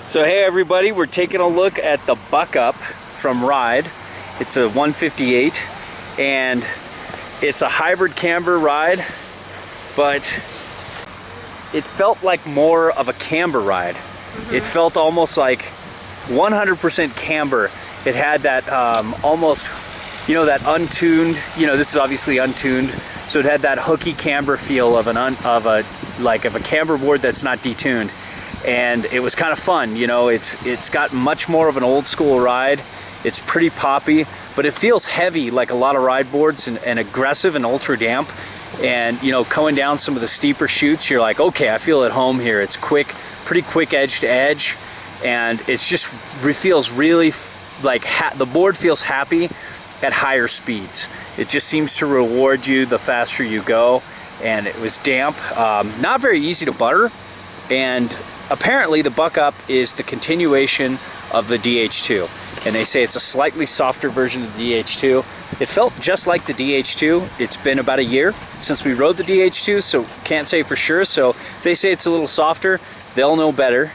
So hey everybody, we're taking a look at the Buck Up from Ride. It's a 158 and it's a hybrid camber ride, but it felt like more of a camber ride. It felt almost like 100% camber. It had that almost, you know, that untuned, you know, this is obviously untuned, so it had that hooky camber feel of a camber board that's not detuned. And it was kind of fun, you know. It's got much more of an old school ride. It's pretty poppy, but it feels heavy like a lot of ride boards, and aggressive and ultra damp. And you know, going down some of the steeper chutes, you're like, okay, I feel at home here. It's quick, pretty quick edge to edge, and it feels really like the board feels happy at higher speeds. It just seems to reward you the faster you go. And it was damp, not very easy to butter, and apparently the Buck Up is the continuation of the DH2, and they say it's a slightly softer version of the DH2. It felt just like the DH2. It's been about a year since we rode the DH2, so can't say for sure. So if they say it's a little softer, they'll know better.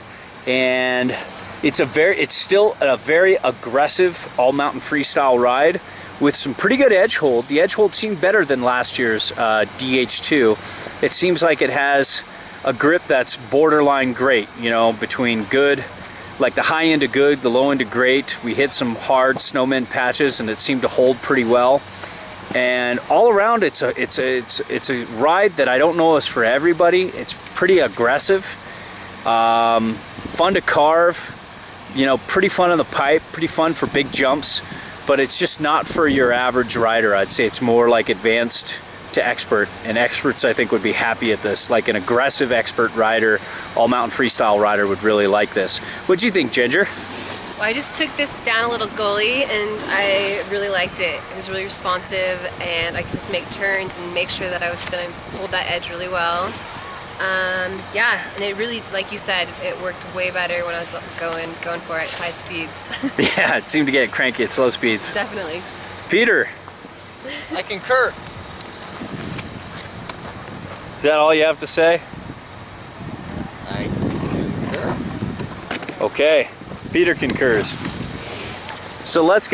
And it's still a very aggressive all-mountain freestyle ride with some pretty good edge hold. The edge hold seemed better than last year's DH2. It seems like it has a grip that's borderline great, you know, between good, like the high end of good, the low end of great. We hit some hard snowman patches and it seemed to hold pretty well. And all around, it's a ride that I don't know is for everybody. It's pretty aggressive, fun to carve, you know, pretty fun on the pipe, pretty fun for big jumps, but it's just not for your average rider. I'd say it's more like advanced to expert, and experts I think would be happy at this. Like an aggressive expert rider, all mountain freestyle rider would really like this. What'd you think, Ginger? Well, I just took this down a little gully and I really liked it. It was really responsive and I could just make turns and make sure that I was going to hold that edge really well. Yeah, and it really, like you said, it worked way better when I was going for it at high speeds. Yeah, it seemed to get cranky at slow speeds. Definitely. Peter? I concur. Is that all you have to say? I concur. Okay, Peter concurs. So let's go.